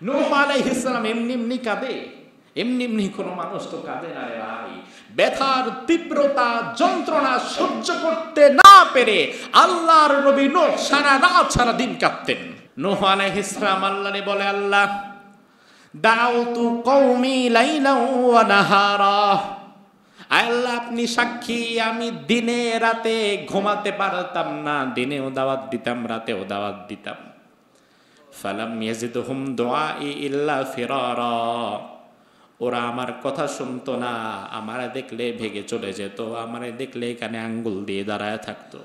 নূহ আলাইহিস সালাম এমনি এমনি কাঁদে? এমনি এমনি কোনো মানুষ তো কাঁদে না রে ভাই। ব্যথার তীব্রতা যন্ত্রণা সহ্য করতে না পেরে আল্লাহর নবী নূহ সারা রাত সারা দিন কাঁদতেন। নূহ আলাইহিস সালাম আল্লাহরে বলে, আল্লাহ দাউতু কওমি লাইলা ওয়া নাহারা, আল্লাহ আপনি সাক্ষী, আমি দিনে রাতে ঘুমাতে পারতাম না, দিনেও দাওয়াত দিতাম রাতেও দাওয়াত দিতাম। ফালাম ইয়াজিদহুম দুআই ইল্লা ফিরারা, ওরা আমার কথা শুনতো না, আমারে দেখলে ভেগে চলে যেত, আমারে দেখলে এখানে আঙ্গুল দিয়ে দাঁড়ায় থাকতো।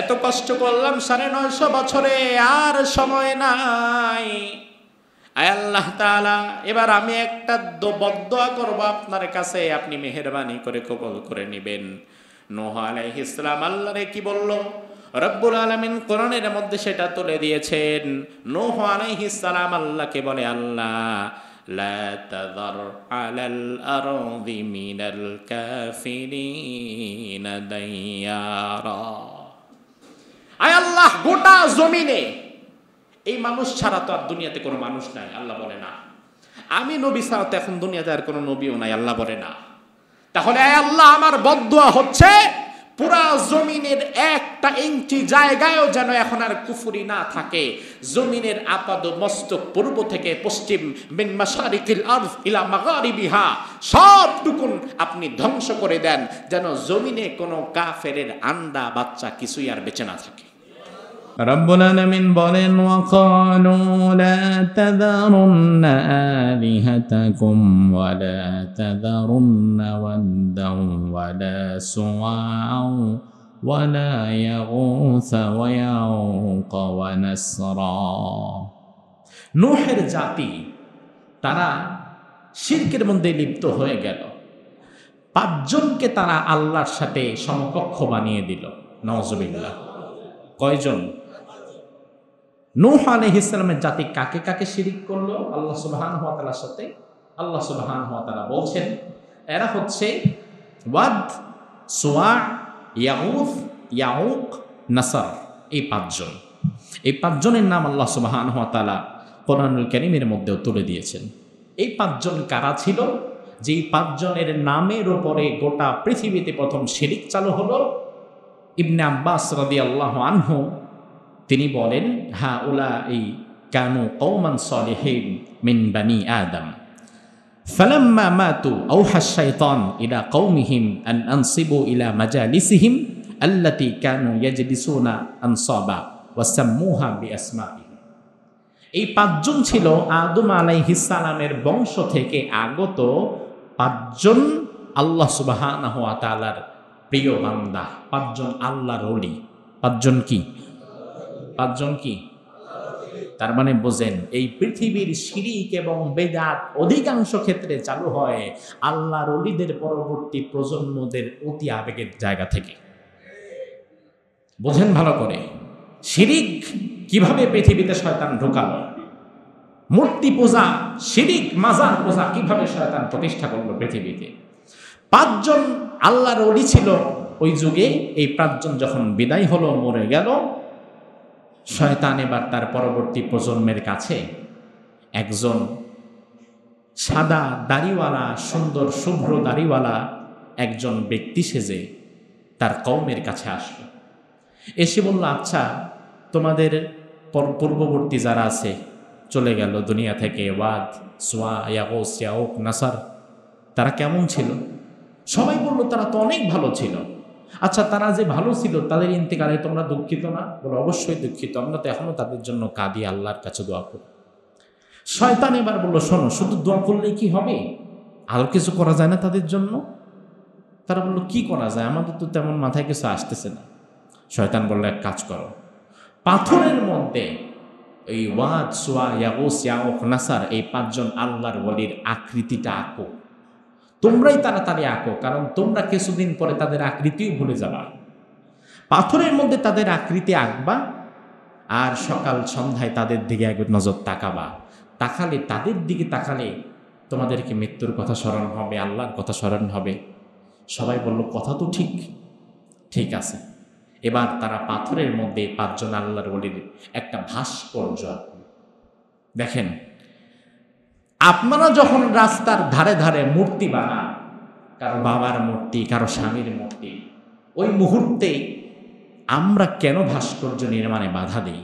এত কষ্ট করলাম 950 বছরে, আর সময় নাই। আয় আল্লাহ তাআলা, এবার আমি একটা বদদোয়া করব আপনার কাছে, আপনি মেহেরবানি করে কবুল করে নেবেন। নূহ আলাইহিস সালাম আল্লাহরে কি বলল? রব্বুল আলামিন কোরআনের মধ্যে সেটা তুলে দিয়েছেন। নূহ আলাইহিস সালাম আল্লাহকে বলে, আল্লাহ লা তাযার আলাল আরদি মিনাল কাফিরিন দাইয়ারা, আয় আল্লাহ গোটা জমিনে এই মানুষ ছাড়া তো আর দুনিয়াতে কোনো মানুষ নাই। আল্লাহ বলে না, আমি নবী ছাড়া তো এখন দুনিয়াতে আর কোনো নবীও নাই। আল্লাহ বলে না। তাহলে আয় আল্লাহ আমার বদদোয়া হচ্ছে পুরা জমিনের একটা ইঞ্চি জায়গায়ও যেন এখন আর কুফরি না থাকে। জমিনের আপাদ মস্তক পূর্ব থেকে পশ্চিম, মিন মাশারিকিল আরদ ইলা মাগারিবিহা, সবটুকুন আপনি ধ্বংস করে দেন, যেন জমিনে কোনো কাফেরের আন্ডা বাচ্চা কিছুই আর বেঁচে না থাকে। রব্বুল আলামিন বলেন, ওয়াকালু লা তাযারুন্না আলিহাতাকুম ওয়া লা তাযারুন্না ওয়াদ্দান ওয়া লা সুওয়া'আ ওয়া লা ইয়াগুসা ওয়া ইয়াউকা ওয়া নাসরা। নূহের জাতি তারা শিরকের মধ্যে লিপ্ত হয়ে গেল। 5 জনকে তারা আল্লাহর সাথে সমকক্ষ বানিয়ে দিল। নাউজুবিল্লাহ। কয়জন? নূহ আলাইহিস সালামের জাতি কাকে কাকে শিরিক করলো আল্লাহ সুবহানাহু ওয়া তাআলার সাথে? আল্লাহ সুবহানাহু ওয়া তাআলা বলছেন এরা হচ্ছে ওয়াদ, সুওয়া, ইয়াগুস, ইয়াউক, নাসর। এই 5 জন, এই 5 জনের নাম আল্লাহ সুবহানাহু ওয়া তাআলা কোরআনুল কারীমের মধ্যেও তুলে দিয়েছেন। এই 5 জন কারা ছিল? যেই 5 জনের নামের উপরে গোটা পৃথিবীতে প্রথম শিরিক চালু হলো। ইবনে আব্বাস রাদিয়াল্লাহু আনহু তিনি বলেন, হাউলাই কানু কওমান সালিহিন মিন বানি আদম ফালাম্মা মাতু আওহা শাইতান ইলা কওমিহিম আন আনসিবু ইলা মাজালিসিহিম আল্লাতী কানু ইয়াজলিসুনা আনসাবা ওয়া সাম্মুহা বিআসমাইহিম। এই 5 জন ছিল আদম আলাইহিস সালামের বংশ থেকে আগত 5 জন আল্লাহ সুবহানাহু ওয়া তাআলার প্রিয় বান্দা, 5 জন আল্লাহর ওলি। 5 জন কি? 5 জন কি? তার মানে বোঝেন, এই পৃথিবীর শিরিক এবং বেদাত অধিকাংশ ক্ষেত্রে চালু হয় আল্লাহর ওলিদের পরবর্তী প্রজন্মদের অতি আবেগের জায়গা থেকে। বোঝেন ভালো করে, শিরিক কিভাবে পৃথিবীতে শয়তান ঢোকালো, মূর্তি পূজা, শিরিক, মাজার পূজা কিভাবে শয়তান প্রতিষ্ঠা করলো পৃথিবীতে। 5 জন আল্লাহর ওলি ছিল ওই যুগে। এই 5 জন যখন বিদায় হলো, মরে গেল, শয়তান এবার তার পরবর্তী প্রজন্মের কাছে একজন সাদা দাড়িওয়ালা, সুন্দর শুভ্র দাড়িওয়ালা একজন ব্যক্তি সেজে তার কওমের কাছে আসলো। এসে বলল, আচ্ছা তোমাদের পূর্ববর্তী যারা আছে চলে গেল দুনিয়া থেকে, ওয়াদ, সুওয়া, ইয়াগুস, ইয়াউক, নাসর, তারা কেমন ছিল? সবাই বলল তারা তো অনেক ভালো ছিল। আচ্ছা তারা যে ভালো ছিল তাদের ইন্তেকালে তোমরা দুঃখিত না? বলে অবশ্যই দুঃখিত, আমরা তো এখনো তাদের জন্য কাঁদি, আল্লাহর কাছে দোয়া করি। শয়তান এবার বলল, শোনো, শুধু দোয়া করলেই কি হবে? আরো কিছু করা যায় না তাদের জন্য? তারা বলল, কি করা যায়, আমাদের তো তেমন মাথায় কিছু আসতেছে না। শয়তান বলল, এক কাজ করো, পাথরের মধ্যে এই ওয়াদ, সুওয়া, ইয়াগুস, ইয়াউক, নাসর এই 5 জন আল্লাহর ওলির আকৃতিটা আঁকো। তোমরাই তাড়াতাড়ি আঁকো, কারণ তোমরা কিছুদিন পরে তাদের আকৃতিও ভুলে যাবা। পাথরের মধ্যে তাদের আকৃতি আঁকবা, আর সকাল সন্ধ্যায় তাদের দিকে এক নজর তাকাবা। তাকালে, তাদের দিকে তাকালে তোমাদেরকে মৃত্যুর কথা স্মরণ হবে, আল্লাহর কথা স্মরণ হবে। সবাই বলল, কথা তো ঠিক, ঠিক আছে। এবার তারা পাথরের মধ্যে 5 জন আল্লাহর ওলির একটা ভাস্কর্য আঁকল। দেখেন, আপনারা যখন রাস্তার ধারে ধারে মূর্তি বানান, কারো বাবার মূর্তি, কারো স্বামীর মূর্তি, ওই মুহূর্তে আমরা কেন ভাস্কর্য নির্মাণে বাধা দিই?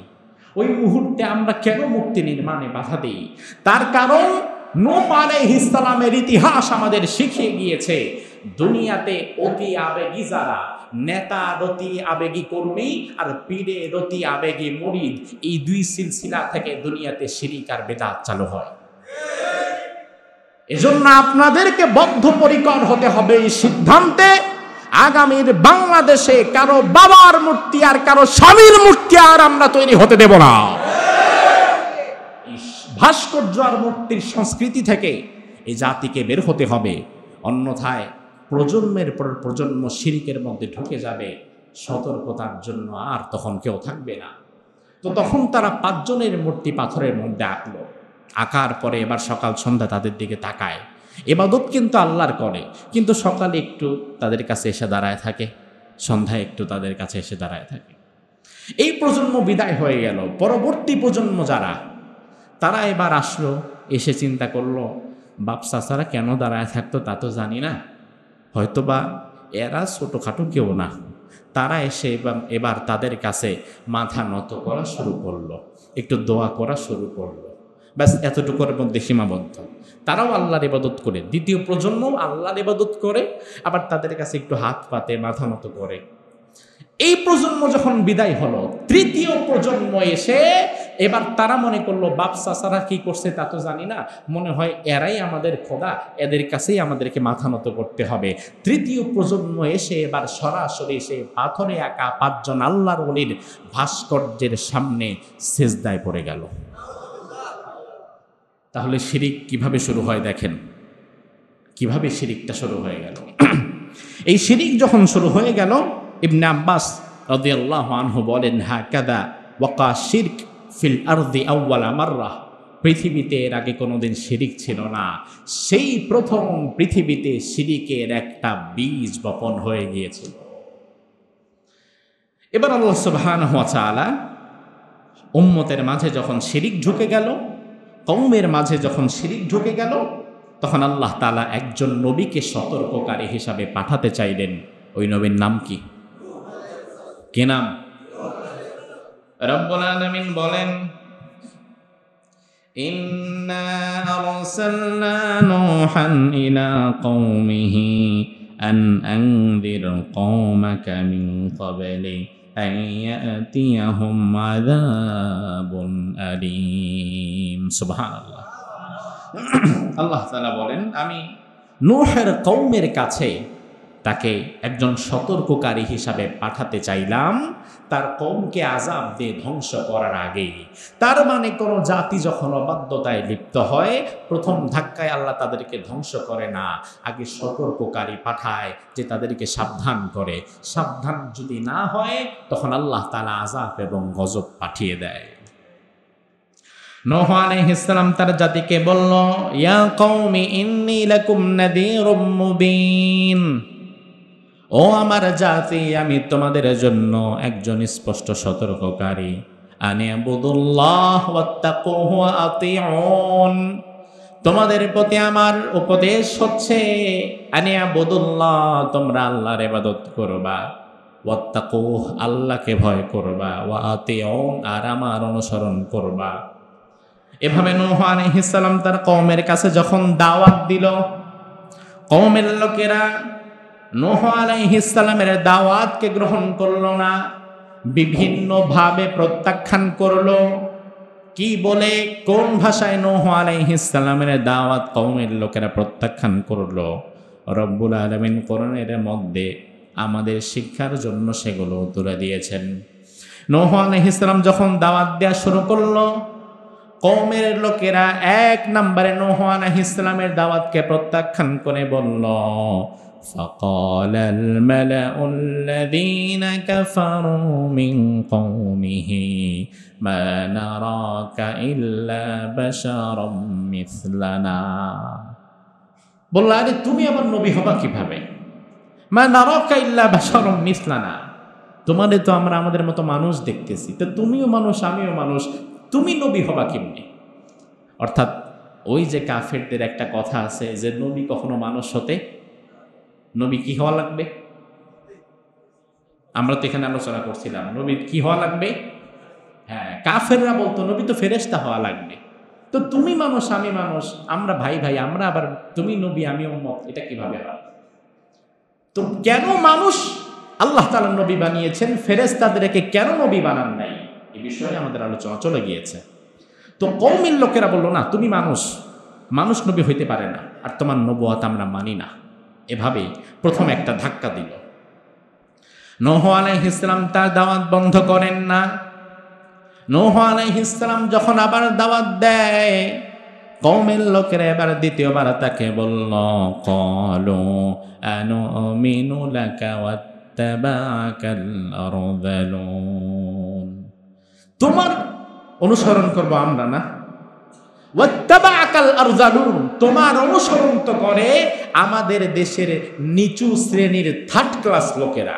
ওই মুহূর্তে আমরা কেন মূর্তি নির্মাণে বাধা দিই? তার কারণ নূহ আলাইহিস সালামের ইতিহাস আমাদের শিখিয়ে গিয়েছে, দুনিয়াতে অতি আবেগী যারা, নেতা রতি আবেগী কর্মী আর পীরে রতি আবেগী মুরিদ, এই দুই সিলসিলা থেকে দুনিয়াতে শিরিক আর বেদাত চালু হয়। এজন্য আপনাদেরকে বদ্ধপরিকর হতে হবে এই সিদ্ধান্তে, আগামীর বাংলাদেশে কারো বাবার মূর্তি আর কারো স্বামীর মূর্তি আর আমরা তৈরি হতে দেব না। ভাস্কর্য আর মূর্তির সংস্কৃতি থেকে এই জাতিকে বের হতে হবে, অন্যথায় প্রজন্মের পর প্রজন্ম শিরিকের মধ্যে ঢুকে যাবে, সতর্কতার জন্য আর তখন কেউ থাকবে না। তো তখন তারা 5 জনের মূর্তি পাথরের মধ্যে আঁকলো, আঁকার পরে এবার সকাল সন্ধ্যা তাদের দিকে তাকায়, ইবাদত কিন্তু আল্লাহর করে, কিন্তু সকালে একটু তাদের কাছে এসে দাঁড়ায় থাকে, সন্ধ্যায় একটু তাদের কাছে এসে দাঁড়ায় থাকে। এই প্রজন্ম বিদায় হয়ে গেল। পরবর্তী প্রজন্ম যারা, তারা এবার আসলো, এসে চিন্তা করলো বাপ চাচারা কেন দাঁড়ায় থাকতো তা তো জানি না, হয়তোবা এরা ছোটোখাটো কেউ না। তারা এসে এবার তাদের কাছে মাথা নত করা শুরু করলো, একটু দোয়া করা শুরু করলো, ব্যাস এতটুকুর মধ্যে সীমাবদ্ধ। তারাও আল্লাহর ইবাদত করে, দ্বিতীয় প্রজন্মও আল্লাহর ইবাদত করে, আবার তাদের কাছে একটু হাত পাতে, মাথা নত করে। এই প্রজন্ম যখন বিদায় হলো, তৃতীয় প্রজন্ম এসে এবার তারা মনে করলো বাপ চাচারা কি করছে তা তো জানি না, মনে হয় এরাই আমাদের খোদা, এদের কাছেই আমাদেরকে মাথা নত করতে হবে। তৃতীয় প্রজন্ম এসে এবার সরাসরি সে পাথরে আঁকা 5 জন আল্লাহর ওলির ভাস্কর্যের সামনে সেজদায় পড়ে গেল। তাহলে শিরিক কিভাবে শুরু হয় দেখেন, কিভাবে শিরিকটা শুরু হয়ে গেল। এই শিরিক যখন শুরু হয়ে গেল, ইবনে আব্বাস রাদিয়াল্লাহু আনহু বলেন, হাকাদা ওয়াকা শিরক ফিল আরদি আউয়ালা মাররা, পৃথিবীতে এর আগে কোনোদিন শিরিক ছিল না, সেই প্রথম পৃথিবীতে শিরিকের একটা বীজ বপন হয়ে গিয়েছিল। এবার আল্লাহ সুবহানাহু ওয়া তাআলা উম্মতের মাঝে যখন শিরিক ঢুকে গেল, কওমের মাঝে যখন শিরিক ঢুকে গেল, তখন আল্লাহ তাআলা একজন নবীকে সতর্ককারী হিসাবে পাঠাতে চাইলেন। ওই নবীর নাম কি? কি নাম? রব্বুল আলামিন বলেন, ইন্না আরসালনা নূহান ইলা কওমিহি আন আনযির কওমাকা মিন ক্বাবলি আন ইয়াতিয়াহুম আযাবুন আলীম। সুবহানাল্লাহ। আল্লাহ তাআলা বলেন, আমি নূহের কওমের কাছে তাকে একজন সতর্ককারী হিসাবে পাঠাতে চাইলাম, তার কওমকে আযাব দিয়ে ধ্বংস করার আগেই। তার মানে কোনো জাতি যখন অবাধ্যতায় লিপ্ত হয়, প্রথম ধাক্কায় আল্লাহ তাদেরকে ধ্বংস করে না, আগে সতর্ককারী পাঠায় যে তাদেরকে সাবধান করে। সাবধান যদি না হয়, তখন আল্লাহ তাআলা আযাব এবং গজব পাঠিয়ে দেয়। নূহ আলাইহিস সালাম তার জাতিকে বলল, ইয়া কওমি ইন্নী লাকুম নাযীরুম মুবিন, ও আমার জাতি, আমি তোমাদের জন্য একজন স্পষ্ট সতর্ককারী। আনি আবুদুল্লাহ ওয়াত্তাকুহু ওয়া আতিউন, তোমাদের প্রতি আমার উপদেশ হচ্ছে আনি আবুদুল্লাহ, তোমরা আল্লাহর ইবাদত করবা, ওয়াত্তাকুহ, আল্লাহকে ভয় করবা, ওয়া আতিউন, আর আমার অনুসরণ করবা। এভাবে নূহ আলাইহিস সালাম তার কওমের কাছে যখন দাওয়াত দিল, কওমের লোকেরা নূহ আলাইহিস সালামের দাওয়াতকে গ্রহণ করলো না, বিভিন্নভাবে প্রত্যাখ্যান করলো। কি বলে, কোন ভাষায় নূহ আলাইহিস সালামের দাওয়াত কওমের লোকেরা প্রত্যাখ্যান করলো, রব্বুল আলামিন কোরআনের মধ্যে আমাদের শিক্ষার জন্য সেগুলো তুলে দিয়েছেন। নূহ আলাইহিস সালাম যখন দাওয়াত দেওয়া শুরু করলো, কওমের লোকেরা 1 নম্বরে নূহ আলাইহিস সালামের দাওয়াতকে প্রত্যাখ্যান করে বলল, فقال الملأ الذين كفروا من قومه ما نراك إلا بشرا مثلنا, বলল, আরে তুমি আবার নবী হবা কিভাবে? মা নারাকা ইল্লা বাশারাম মিসলানা, তোমারে তো আমরা আমাদের মতো মানুষ দেখতেছি, তো তুমিও মানুষ আমিও মানুষ, তুমি নবী হবা কেমনে? অর্থাৎ ওই যে কাফেরদের একটা কথা আছে যে নবী কখনো মানুষ হতে, নবী কি হওয়া লাগবে? আমরা তো এখানে আলোচনা করছিলাম নবী কি হওয়া লাগবে। হ্যাঁ, কাফেররা বলতো নবী তো ফেরেশতা হওয়া লাগবে। তো তুমি মানুষ আমি মানুষ, আমরা ভাই ভাই, আমরা আবার তুমি নবী আমি উম্মত, এটা কিভাবে হয়? তো কেন মানুষ আল্লাহ তাআলা নবী বানিয়েছেন, ফেরেশতাদেরকে কেন নবী বানান নাই, এই বিষয়ে আমাদের আলোচনা চলে গিয়েছে। তো কওমের লোকেরা বলল না তুমি মানুষ, মানুষ নবী হইতে পারে না, আর তোমার নবুয়ত আমরা মানি না। এভাবেই প্রথম একটা ধাক্কা দিল। নূহ আলাইহিস সালাম তার দাওয়াত বন্ধ করেন না। নূহ আলাইহিস সালাম যখন আবার দাওয়াত দেয়, কওমের লোকেরা এবার দ্বিতীয়বার তাকে বলল, ক্বালু আনুমিনু লাকা ওয়াত্তাবা'আকাল আরযালুন, তোমার অনুসরণ করব আমরা না, ওয়াত্তাবা'আকাল আরযালুন, তোমার অনুসরণ তো করে আমাদের দেশের নিচু শ্রেণীর থার্ড ক্লাস লোকেরা,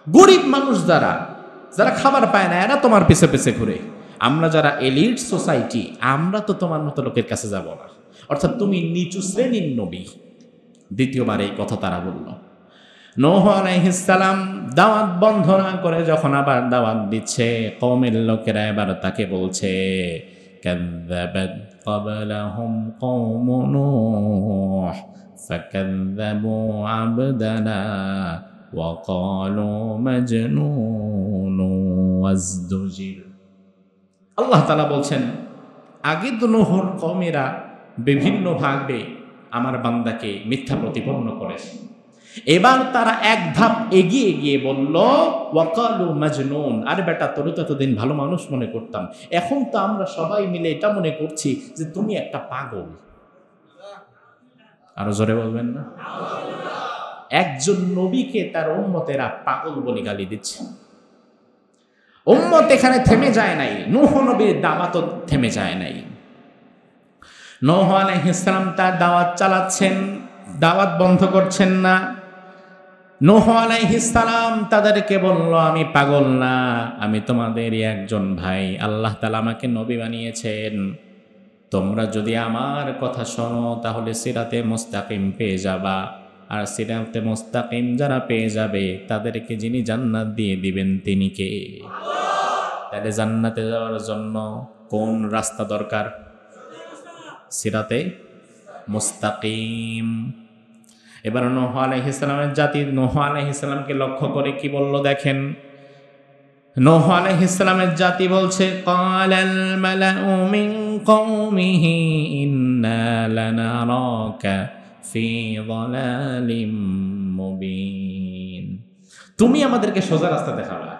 গরিব মানুষ যারা যারা খাবার পায় না, এরা তোমার পিছে পিছে ঘুরে। আমরা যারা এলিট সোসাইটি, আমরা তো তোমার মতো লোকের কাছে যাব না। অর্থাৎ তুমি নিচু শ্রেণীর নবী। দ্বিতীয়বার এই কথা তারা বলল। নূহ আলাইহিস সালাম দাওয়াত বন্ধ না করে যখন আবার দাওয়াত দিচ্ছে, কওমের লোকেরা এবার তাকে বলছে, কাযযাবাত ক্বাবলাহুম কওমু নূহ ফাকাযযাবু আবদানা ওয়া ক্বালু মাজনুন ওয়াজদুজির। আল্লাহ তাআলা বলছেন, আগে তো নূহর কওমেরা বিভিন্ন ভাবে আমার বান্দাকে মিথ্যা প্রতিপন্ন করেছে, এবার তারা এক ধাপ এগিয়ে গিয়ে বলল, ওয়াকালু মাজনুন, আরে বেটা তোর তো এতদিন ভালো মানুষ মনে করতাম, এখন তো আমরা সবাই মিলে এটা মনে করছি যে তুমি একটা পাগল। আরো জোরে বলবেন না? একজন নবীকে তার উম্মতেরা পাগল বলে গালি দিচ্ছে। উম্মত এখানে থেমে যায় নাই, নূহ নবীর দাওয়াতও থেমে যায় নাই। নূহ আলাইহিস সালাম তার দাওয়াত চালাচ্ছেন, দাওয়াত বন্ধ করছেন না। নূহ আলাইহিস সালাম তাদেরকে বলল, আমি পাগল না, আমি তোমাদেরই একজন ভাই, আল্লাহ তাআলা আমাকে নবী বানিয়েছেন। তোমরা যদি আমার কথা শোনো তাহলে সিরাতে মুস্তাকিম পেয়ে যাবা, আর সিরাতে মুস্তাকিম যারা পেয়ে যাবে তাদেরকে যিনি জান্নাত দিয়ে দিবেন তিনি কে? তাহলে জান্নাতে যাওয়ার জন্য কোন রাস্তা দরকার? সিরাতে মুস্তাকিম। এবার নূহ আলাইহিস সালামের জাতি নূহ আলাইহিস সালামকে লক্ষ্য করে কি বলল দেখেন। নূহ আলাইহিস সালামের জাতি বলছে, ক্বালাল মালাউ মিন কওমিহি ইন্না লানারাকা ফি যালালিম মুবিন, তুমি আমাদেরকে সোজা রাস্তা দেখাবা,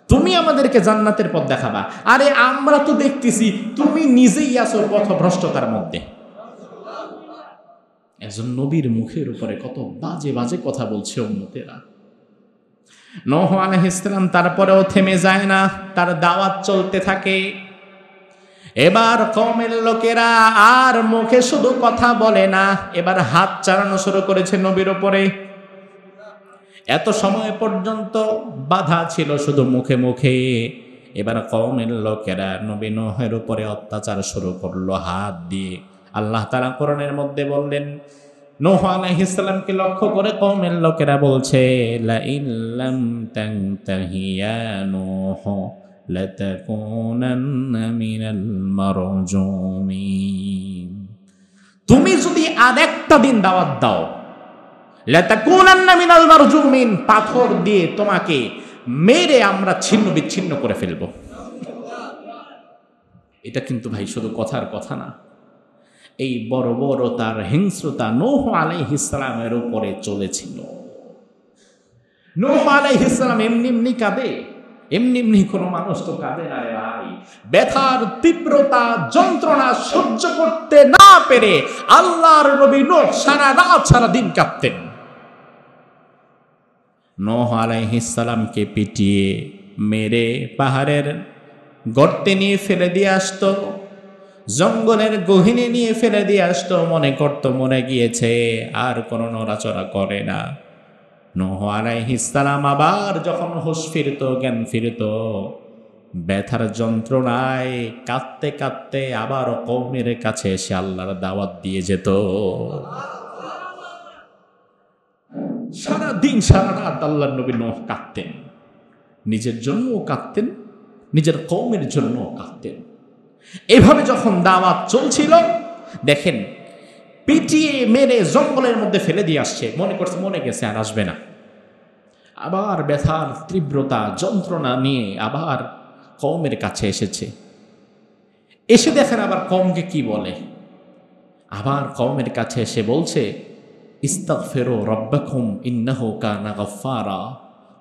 তুমি আমাদেরকে জান্নাতের পথ দেখাবা, আরে আমরা তো দেখতেছি তুমি নিজেই আছো পথভ্রষ্টতার মধ্যে। একজন নবীর মুখের উপরে কত বাজে বাজে কথা বলছে উম্মতেরা। নূহ আলাইহিস সালাম তারপরেও থেমে যায় না, তার দাওয়াত চলতে থাকে। এবার কওমের লোকেরা আর মুখে শুধু কথা বলে না, এবার হাত চালানো শুরু করেছে নবীর উপরে। এত সময় পর্যন্ত বাধা ছিল শুধু মুখে মুখে, এবার কওমের লোকেরা নবী নূহের উপরে অত্যাচার শুরু করলো হাত দিয়ে। আল্লাহ তাআলা কোরআনের মধ্যে বললেন, নূহ আলাইহিস সালামকে লক্ষ্য করে কওমের লোকেরা বলছে, লা ইল্লাম তানতাহি ইয়া নূহ লাতাকুনান্না মিনাল মারজুমিন, তুমি যদি আরেকটা দিন দাওয়াত দাও, লাতাকুনান্না মিনাল মারজুমিন, পাথর দিয়ে তোমাকে মেরে আমরা ছিন্ন বিচ্ছিন্ন করে ফেলব। এটা কিন্তু ভাই শুধু কথার কথা না, এই বড় বড় তার হিংস্রতা নূহ আলাইহিস সালামের উপরে চলেছিল। নূহ আলাইহিস সালাম এমনি এমনি কাঁদে, এমনি এমনি কোনো মানুষ তো কাঁদে না রে ভাই। ব্যথার তীব্রতা যন্ত্রণা সহ্য করতে না পেরে আল্লাহর নবী নূহ সারা রাত সারা দিন কাঁদতেন। নূহ আলাইহিস সালামকে পিটিয়ে মেরে পাহাড়ের গর্তে নিয়ে ফেলে দিয়ে আসতো, জঙ্গলের গহীনে নিয়ে ফেলে দিয়ে আসতো, মনে করতো মরে গিয়েছে, আর কোনো নড়াচড়া করে না। নূহ আলাইহিস সালাম আবার যখন হুঁশ ফিরত, জ্ঞান ফিরত, ব্যথার যন্ত্রণায় কাঁদতে কাঁদতে আবার কওমের কাছে এসে আল্লাহর দাওয়াত দিয়ে যেত। সারা দিন সারা রাত আল্লাহর নবী নূহ কাঁদতেন, নিজের জন্যও কাঁদতেন, নিজের কওমের জন্যও কাঁদতেন। এভাবে যখন দাওয়াত চলছিল, দেখেন পিটিয়ে মেরে জঙ্গলের মধ্যে ফেলে দিয়ে আসছে, মনে করছে মনে গেছে আর আসবে না। আবার ব্যথার তীব্রতা যন্ত্রণা নিয়ে আবার কওমের কাছে এসেছে। এসে দেখেন আবার কওমকে কি বলে, আবার কওমের কাছে এসে বলছে ইস্তাগফিরু রাব্বাকুম ইন্নাহু কানা গাফফারা।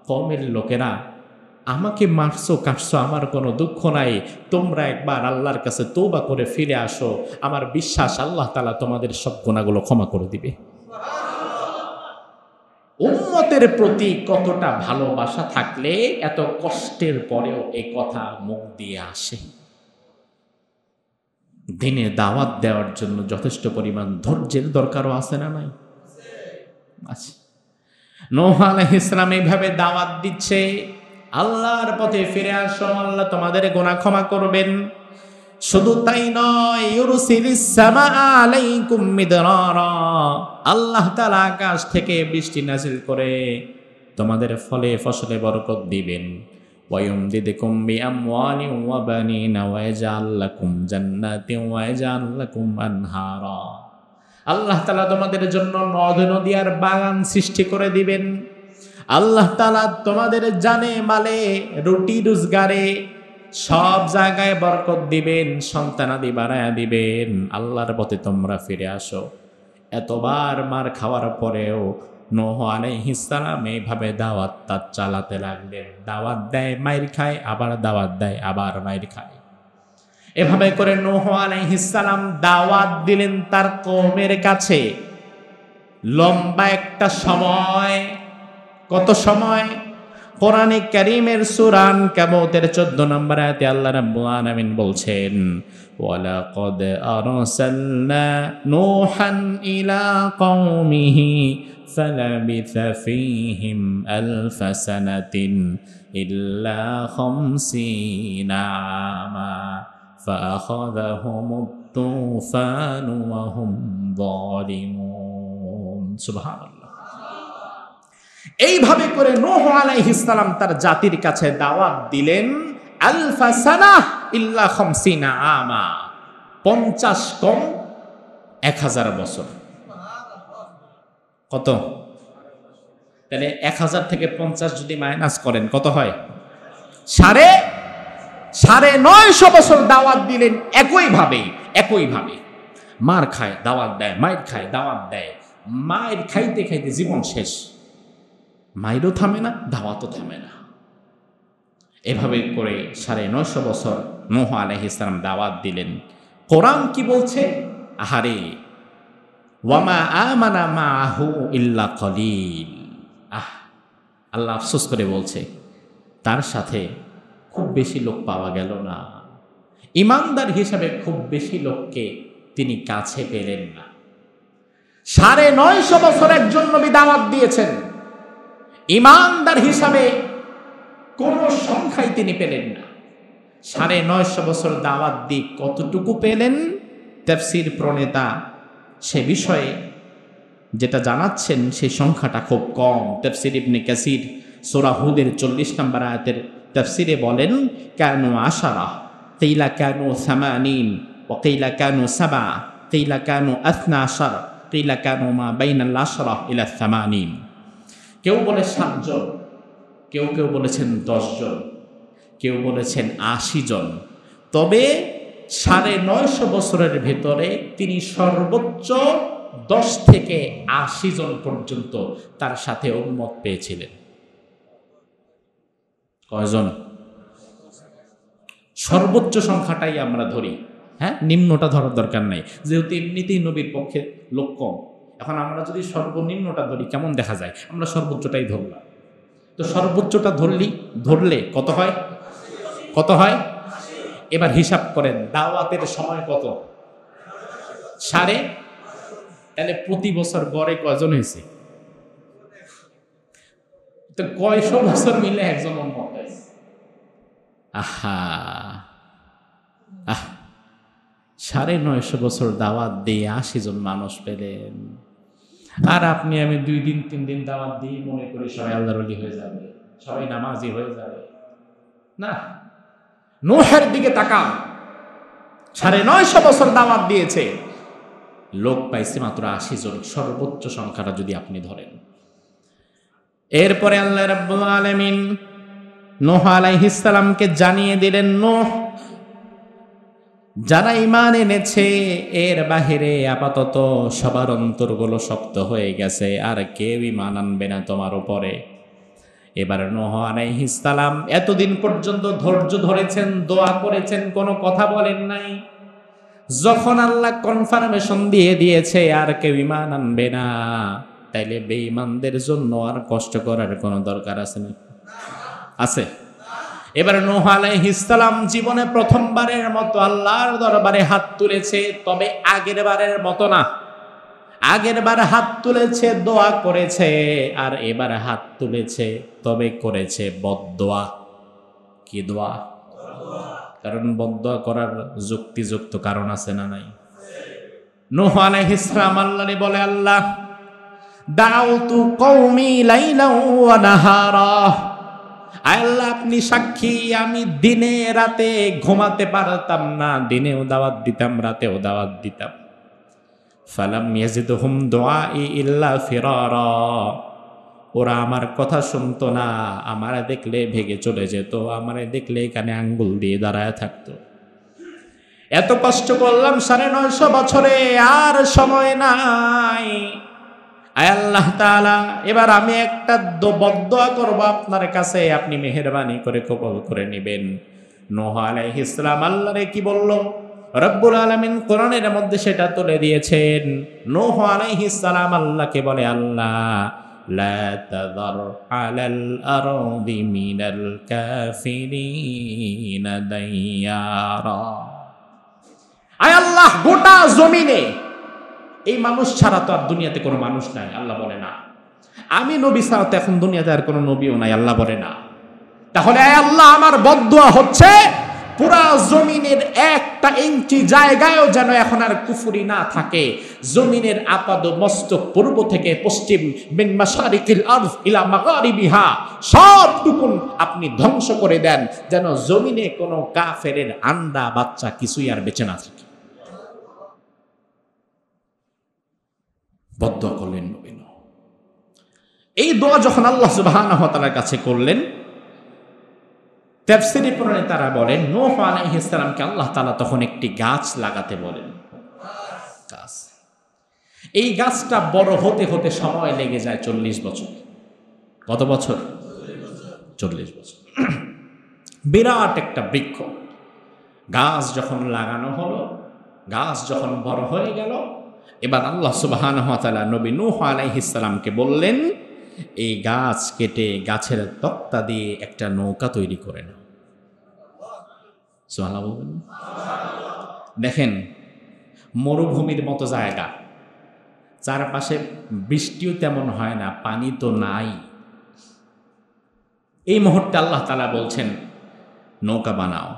কওমের লোকেরা, আমাকে মারছো কাটছো, আমার কোনো দুঃখ নাই, তোমরা একবার আল্লাহর কাছে তওবা করে ফিরে আসো, আমার বিশ্বাস আল্লাহ তাআলা তোমাদের সব গুনাহগুলো ক্ষমা করে দিবে। উম্মতের প্রতি কতটা ভালোবাসা থাকলে এত কষ্টের পরেও এই কথা মুখ দিয়ে আসে। দিনে দাওয়াত দেওয়ার জন্য যথেষ্ট পরিমাণ ধৈর্যের দরকারও আছে না নাই? আছে। নূহ আলাইহিস সালাম এইভাবে দাওয়াত দিচ্ছে, আল্লাহর পথে ফিরে আসো, আল্লাহ তোমাদের গুনাহ ক্ষমা করবেন। শুধু তাই নয়, ইউরসিলিস সামা আলাইকুম মিদরারা, আল্লাহ তাআলা আকাশ থেকে বৃষ্টি নাযিল করে তোমাদের ফলে ফসলে বরকত দিবেন। ওয়ায়ুমদিদকুম বিআমওয়ালিন ওয়া বানিনা ওয়া ইয়াজআল লাকুম জান্নাতিন ওয়া ইয়াজআল লাকুম আনহারা, আল্লাহ তাআলা তোমাদের জন্য নদ নদী আর বাগান সৃষ্টি করে দিবেন। আল্লাহ তাআলা তোমাদের জানে মালে রুটি রোজগারে সব জায়গায় বরকত দিবেন, সন্তানাদি বাড়ায়া দিবেন। আল্লাহর পথে তোমরা ফিরে আসো। এতবার মার খাওয়ার পরেও নূহ আলাইহিস সালাম এইভাবে দাওয়াত চালাতে লাগলেন। দাওয়াত দেয়, মাইর খায়, আবার দাওয়াত দেয়, আবার মাইর খায়। এভাবে করে নূহ আলাইহিস সালাম দাওয়াত দিলেন তার কওমের কাছে লম্বা একটা সময়। কত সময়? কোরআনে কারীমের সূরা আনকাবুতের 14 নম্বর আয়াতে আল্লাহ রাব্বুল আলামিন বলছেন, ওয়ালাকাদ আরসালনা নূহান ইলা কওমিহি ফালাবিথা ফীহিম আলফা সানাতিন ইল্লা 50 আমা ফাআখাযাহুমুত তুফানু ওয়া হুম যালিমুন। সুবহানাল্লাহ। এইভাবে করে নূহ আলাইহিস সালাম তার জাতির কাছে দাওয়াত দিলেন আলফা সানাহ ইল্লা 50 আমা, 50 কম 1000 বছর। কত? তাহলে 1000 থেকে 50 যদি মাইনাস করেন কত হয়? 950 বছর দাওয়াত দিলেন একইভাবে। মার খায় দাওয়াত দেয়, মাইর খায় দাওয়াত দেয়, মায়ের খাইতে খাইতে জীবন শেষ। মাইরও থামে না, দাওয়াতও থামে না। এভাবে করে 950 বছর নূহ আলাইহিস সালাম দাওয়াত দিলেন। কোরআন কি বলছে? আহারে, ওয়ামা আমানা মাহু ইল্লা কলিল। আল্লাহ আফসোস করে বলছে তার সাথে খুব বেশি লোক পাওয়া গেল না। ইমানদার হিসাবে খুব বেশি লোককে তিনি কাছে পেলেন না। 950 বছর একজন নবী দাওয়াত দিয়েছেন, ইমানদার হিসাবে কোন সংখ্যাই তিনি পেলেন না। 950 বছর দাওয়াত দিয়ে কতটুকু পেলেন? তাফসীর প্রণেতা সে বিষয়ে যেটা জানাচ্ছেন সেই সংখ্যাটা খুব কম। তাফসীর ইবনে কাসির সূরা হুদের 40 নম্বর আয়াতের তাফসীরে বলেন, কানু 10 কিলা কানু 80 ওয়া কিলা কানু 7 কিলা কানু 12 কিলা কানু মা বাইনাল 10 ইলা 80। কেউ বলে 7 জন, কেউ বলেছেন 10 জন, কেউ বলেছেন 80 জন। তবে 950 বছরের ভেতরে তিনি সর্বোচ্চ 10 থেকে 80 জন পর্যন্ত তার সাথে উম্মত পেয়েছিলেন। কয়জন? সর্বোচ্চ সংখ্যাটাই আমরা ধরি, হ্যাঁ, নিম্নটা ধরার দরকার নাই, যেহেতু এমনিতেই নবীর পক্ষে লোক কম। এখন আমরা যদি সর্বনিম্নটা ধরি কেমন দেখা যায়? আমরা সর্বোচ্চটাই ধরলাম। তো সর্বোচ্চটা ধরলে কত হয়? এবার হিসাব করেন দাওয়াতের সময় কত? তাহলে প্রতি বছর গড়ে কয়জন হয়েছে? তো কয়শো বছর মিলে একজন উম্মত হয়েছে। আহা, 950 বছর দাওয়াত দিয়ে 80 জন মানুষ পেলেন, আর আপনি আমি 2 দিন 3 দিন দাওয়াত দিয়ে মনে করি সবাই আল্লাহর ওলি হয়ে যাবে, সবাই নামাজি হয়ে যাবে। না, নূহের দিকে তাকান, 950 বছর দাওয়াত দিয়েছে, লোক পাইছে মাত্র 80 জন, সর্বোচ্চ সংখ্যাটা যদি আপনি ধরেন। এরপরে আল্লাহ রাব্বুল আলামিন নূহ আলাইহিস সালামকে জানিয়ে দিলেন, নূহ, যারা ঈমান এনেছে এর বাহিরে আপাতত সবার অন্তরগুলো শক্ত হয়ে গেছে, আর কেউ ঈমান আনবে না তোমার উপরে। এবার নূহ আলাইহিস সালাম এতদিন পর্যন্ত ধৈর্য ধরেছেন, দোয়া করেছেন, কোনো কথা বলেন নাই। যখন আল্লাহ কনফার্মেশন দিয়ে দিয়েছে আর কেউ ঈমান আনবে না, তাইলে বেঈমানদের জন্য আর কষ্ট করার কোনো দরকার আছে না? আছে। এবার নূহ আলাইহিস সালাম জীবনে প্রথমবারের মতো আল্লাহর দরবারে হাত তুলেছে, তবে আগের বারের মতো না। আগের বার হাত তুলেছে, দোয়া করেছে, আর এবার হাত তুলেছে তবে করেছে বদদোয়া। কি দোয়া? কারণ বদদোয়া করার যুক্তিযুক্ত কারণ আছে না নাই? নূহ আলাইহিস সালাম আল্লাহরে বলে, আল্লাহ, দাউতু কওমি লাইলা ওয়া নাহারা। আল্লাহ আপনি সাক্ষী, আমি দিনে রাতে ঘুমাতে পারতাম না, দিনেও দাওয়াত দিতাম, রাতেও দাওয়াত দিতাম। ফালাম ইয়াজিদহুম দুআই ইল্লা ফিরারা। ওরা আমার কথা শুনতো না, আমারে দেখলে ভেগে চলে যেত, আমারে দেখলে এখানে আঙ্গুল দিয়ে দাঁড়ায় থাকতো। এত কষ্ট করলাম 950 বছরে, আর সময় নাই। আয় আল্লাহ তাআলা, এবার আমি একটা বদদোয়া করব আপনার কাছে, আপনি মেহেরবানি করে কবুল করে নেবেন। নূহ আলাইহিস সালাম আল্লাহরে কি বলল? রব্বুল আলামিন কোরআনের মধ্যে সেটা তুলে দিয়েছেন। নূহ আলাইহিস সালাম আল্লাহকে বলে, আল্লাহ, লা তাযার আলাল আরদি মিনাল কাফিরিনা দাইয়ারা। আয় আল্লাহ, গোটা জমিনে এই মানুষ ছাড়া তো আর দুনিয়াতে কোনো মানুষ নাই। আল্লাহ বলে না, আমি নবী ছাড়া তো এখন দুনিয়াতে আর কোনো নবীও নাই। আল্লাহ বলে না। তাহলে আয় আল্লাহ, আমার বদদোয়া হচ্ছে পুরা জমিনের একটা ইঞ্চি জায়গায়ও যেন এখন আর কুফরি না থাকে। জমিনের আপাদ মস্তক পূর্ব থেকে পশ্চিম, মিন মাশারিকিল আরদ ইলা মাগারিবিহা, সবটুকুন আপনি ধ্বংস করে দেন, যেন জমিনে কোনো কাফেরের আন্ডা বাচ্চা কিছুই আর বেঁচে না থাকে। বদদোয়া করলেন নবী নূহ। এই দোয়া যখন আল্লাহ সুবহানাহু ওয়া তাআলার কাছে করলেন, তাফসীরে তারা বলেন নূহ আলাইহিস সালামকে আল্লাহ তাআলা তখন একটি গাছ লাগাতে বলেন। গাছ, এই গাছটা বড় হতে হতে সময় লেগে যায় 40 বছর। কত বছর? 40 বছর। বিরাট একটা বৃক্ষ। গাছ যখন লাগানো হলো, গাছ যখন বড় হয়ে গেল, এবার আল্লাহ সুবহানাহু ওয়া তাআলা নবী নূহ আলাইহিস সালামকে বললেন, এই গাছ কেটে গাছের তক্তা দিয়ে একটা নৌকা তৈরি করে নাও। সুবহানাল্লাহ বলবেন। দেখেন, মরুভূমির মতো জায়গা, চারপাশে বৃষ্টিও তেমন হয় না, পানি তো নাই। এই মুহূর্তে আল্লাহ তাআলা বলছেন নৌকা বানাও।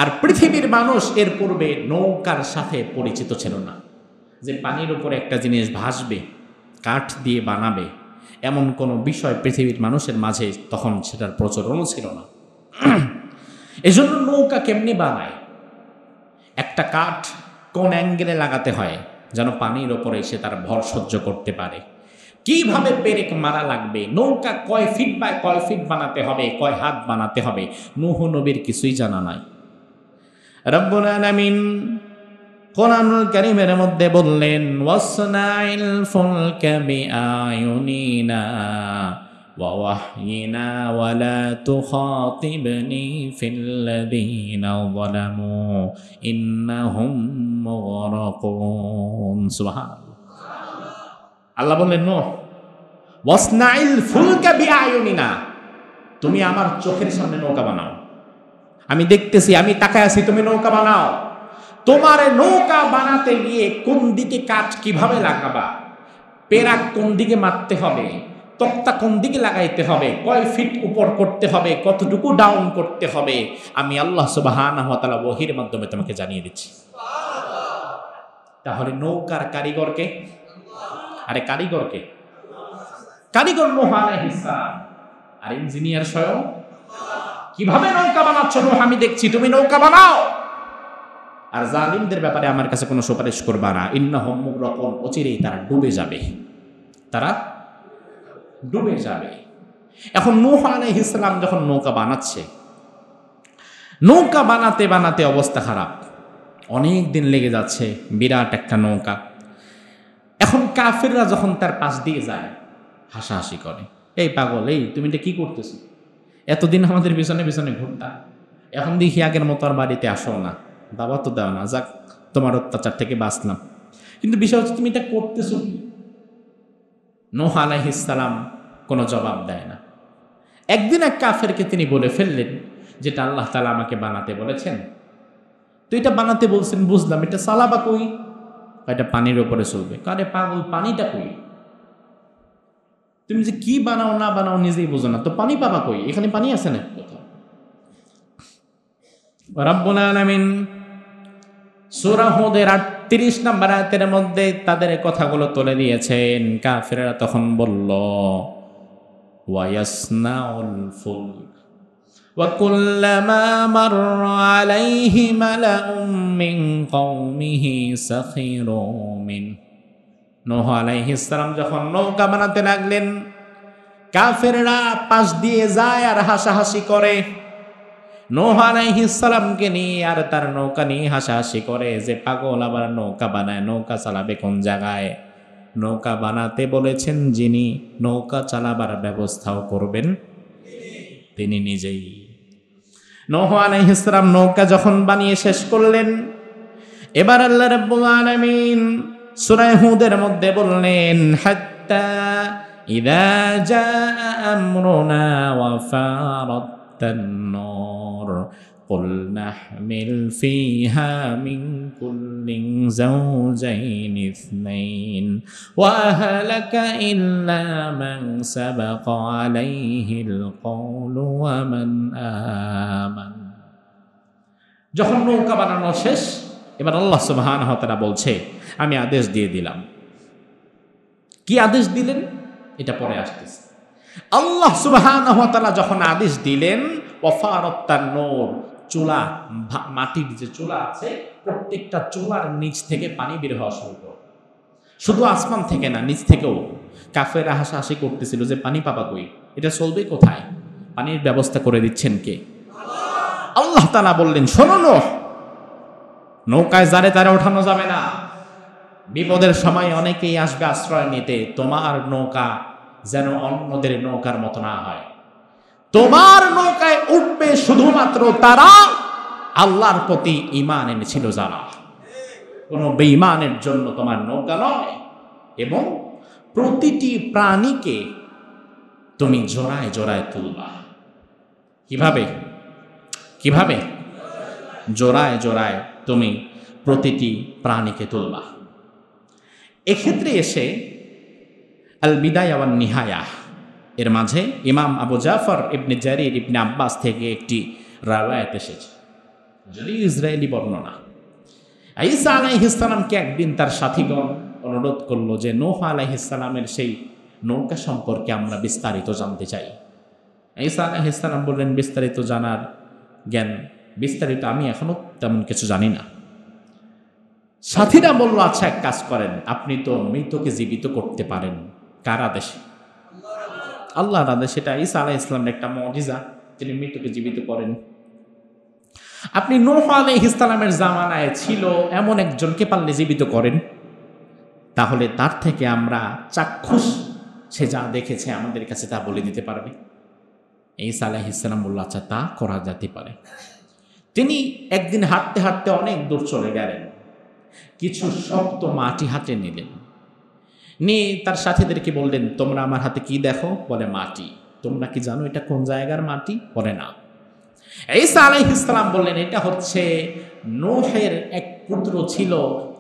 আর পৃথিবীর মানুষ এর পূর্বে নৌকার সাথে পরিচিত ছিল না, যে পানির উপরে একটা জিনিস ভাসবে, কাঠ দিয়ে বানাবে, এমন কোনো বিষয় পৃথিবীর মানুষের মাঝে তখন সেটার প্রচলনও ছিল না। এজন্য নৌকা কেমনি বানায়? একটা কাঠ কোন অ্যাঙ্গেলে লাগাতে হয় যেন পানির ওপরে সে তার ভর সহ্য করতে পারে, কিভাবে পেরেক মারা লাগবে, নৌকা কয় ফিট বাই কয় ফিট বানাতে হবে, কয় হাত বানাতে হবে, নূহ নবীর কিছুই জানা নাই। রব্বুল আলামিন কোরআনুল কারীমের মধ্যে বললেন, ওয়াসনাইল ফুলকা বিআয়ুনিনা ওয়া ওয়াহয়িনা ওয়া লা তুখাতিবনি ফিল্লাযীনা যালামু ইন্নাহুম মুগরাকুন। সুবহানাল্লাহ। আল্লাহ বললেন, নূহ, ওয়াসনাইল ফুলকা বিআয়ুনিনা, তুমি আমার চোখের সামনে নৌকা বানাও। আমি দেখতেছি, আমি তাকায় আছি, তুমি নৌকা বানাও। তোমার নৌকা বানাতে গিয়ে কোন দিকে কাঠ কিভাবে লাগাবা, পেরাক কোন দিকে মারতে হবে, তক্তা কোন দিকে লাগাইতে হবে, কয় ফিট উপর করতে হবে, কতটুকু ডাউন করতে হবে, আমি আল্লাহ সুবহানাহু ওয়া তাআলা ওহীর মাধ্যমে তোমাকে জানিয়ে দিচ্ছি। তাহলে নৌকার কারিগরকে, আরে কারিগরকে, কারিগর নূহ আলাইহিস সালাম, আর ইঞ্জিনিয়ার স্বয়ং। কিভাবে নৌকা বানাচ্ছ নূহ, আমি দেখছি, তুমি নৌকা বানাও। আর জালিমদের ব্যাপারে আমার কাছে কোনো সুপারিশ করবা না, ইন্নাহুম মুগরাকুন, অচিরেই তারা ডুবে যাবে, তারা ডুবে যাবে। এখন নূহ আলাইহিস সালাম যখন নৌকা বানাচ্ছে, নৌকা বানাতে বানাতে অবস্থা খারাপ, অনেক দিন লেগে যাচ্ছে, বিরাট একটা নৌকা। এখন কাফিররা যখন তার পাশ দিয়ে যায়, হাসাহাসি করে, এই পাগল, এই তুমি এটা কি করতেছো, এতদিন আমাদের পিছনে পিছনে ঘুরতা, এখন দেখি আগের মতো আর বাড়িতে আসো না, বাবা তো দাও না, যাক তোমার অত্যাচার থেকে বাঁচলাম। কিন্তু বিষয় হচ্ছে তুমি এটা করতেছো কি? নূহ আলাইহিস সালাম কোনো জবাব দেয় না। একদিন এক কাফেরকে তিনি বলে ফেললেন, যেটা আল্লাহ তাআলা আমাকে বানাতে বলেছেন, তো এটা বানাতে বলছেন বুঝলাম, এটা চালাবা কই? এটা পানির উপরে চলবে। কারে পাগল, পানিটা কই? তুমি যে কি বানাও না বানাও নিজেই বুঝো না, তো পানি পাবা কই? এখানে পানি আছে না কোথাও? রব্বুল আলামিন সূরা হুদের ৩৮ নম্বর আয়াতের মধ্যে তাদের কথাগুলো তুলে দিয়েছেন। কাফেররা তখন বলল, ওয়ায়াসনাউল ফুলক ওয়া কুল্লামা মাররা আলাইহি মালাউম মিন কওমিহি সাখিরু মিন। নূহ আলাইহিস সালাম যখন নৌকা বানাতে লাগলেন, কাফেররা পাশ দিয়ে যায় আর হাসাহাসি করে, নূহ আলাইহিস সালামকে নিয়ে আর তার নৌকা নিয়ে হাসাহাসি করে, যে পাগল আবার নৌকা বানায়, নৌকা চালাবে কোন জায়গায়? নৌকা বানাতে বলেছেন যিনি, নৌকা চালাবার ব্যবস্থাও করবেন তিনি নিজেই। নূহ আলাইহিস সালাম নৌকা যখন বানিয়ে শেষ করলেন, এবার আল্লাহ রাব্বুল আলামিন সূরা হুদের মধ্যে বললেন, হাত্তা ইযা জাআ আমরুনা ওয়া ফারাতান নূর কুল নাহমিল ফিহা মিন কুল্লিন যাওজাইনি ইসনাইন ওয়া আহলাকা ইল্লা মান সাবাকা আলাইহিল কওলু ওয়া মান আমান। যখন নৌকা বানানো শেষ, এবার আল্লাহ সুবহানাহু ওয়া তাআলা বলছে, আমি আদেশ দিয়ে দিলাম। কি আদেশ দিলেন এটা পরে আসতেছে। আল্লাহ সুবহানাহু ওয়া তাআলা যখন আদেশ দিলেন, ওয়াফারাতান নূর, চুলা, মাটির যে চুলা আছে, প্রত্যেকটা চুলার নিচ থেকে পানি বের হওয়া শুরু করল। শুধু আসমান থেকে না, নিচ থেকেও। কাফেররা হাসাহাসি করতেছিল যে পানি পাবা কই, এটা চলবে কোথায়? পানির ব্যবস্থা করে দিচ্ছেন কে? আল্লাহ তাআলা বললেন, শোনো নূহ, নৌকায় যারে তারে ওঠানো যাবে না। বিপদের সময় অনেকেই আসবে আশ্রয় নিতে, তোমার নৌকা যেন অন্যদের নৌকার মতো না হয়। তোমার নৌকায় উঠবে শুধুমাত্র তারা আল্লাহর প্রতি ঈমান এনেছিল যারা, কোন বেঈমানের জন্য তোমার নৌকা নয়। এবং প্রতিটি প্রাণীকে তুমি জোড়ায় জোড়ায় তুলবা। কিভাবে? কিভাবে? জোড়ায় জোড়ায় তুমি প্রতিটি প্রাণীকে তুলবা। এক্ষেত্রে এসে আল বিদায়া ওয়ান নিহায়া এর মাঝে ইমাম আবু জাফর ইবনে জারির ইবনে আব্বাস থেকে একটি রাওয়ায়াত এসেছে, যদি ইসরায়েলি বর্ণনা। ঈসা আলাইহিস সালামকে একদিন তার সাথীগণ অনুরোধ করলো যে নূহ আলাইহিস সালামের সেই নৌকা সম্পর্কে আমরা বিস্তারিত জানতে চাই। ঈসা আলাইহিস সালাম বললেন, বিস্তারিত জানার জ্ঞান, বিস্তারিত আমি এখনো তেমন কিছু জানি না। সাথীরা বলল, আচ্ছা এক কাজ করেন, আপনি তো মৃতকে জীবিত করতে পারেন। কার আদেশে? আল্লাহর আদেশে। এটা ঈসা আলাইহিস সালামের একটা মুজিজা, তিনি মৃতকে জীবিত করেন। আপনি নূহ আলাইহিস সালামের জামানায় ছিল এমন একজনকে পারলে জীবিত করেন, তাহলে তার থেকে আমরা চাক্ষুষ, সে যা দেখেছে আমাদের কাছে তা বলে দিতে পারবে। ঈসা আলাইহিস সালাম বলল, আচ্ছা তা করা যেতে পারে। তিনি একদিন হাঁটতে হাঁটতে অনেক দূর চলে গেলেন, কিছু শক্ত মাটি হাতে নিলেন, নিয়ে তার সাথীদেরকে বললেন, তোমরা আমার হাতে কি দেখো? বলে মাটি। তোমরা কি জানো এটা কোন জায়গার মাটি? বলে না। ঈসা আলাইহিস সালাম বললেন, এটা হচ্ছে নূহের এক পুত্র ছিল,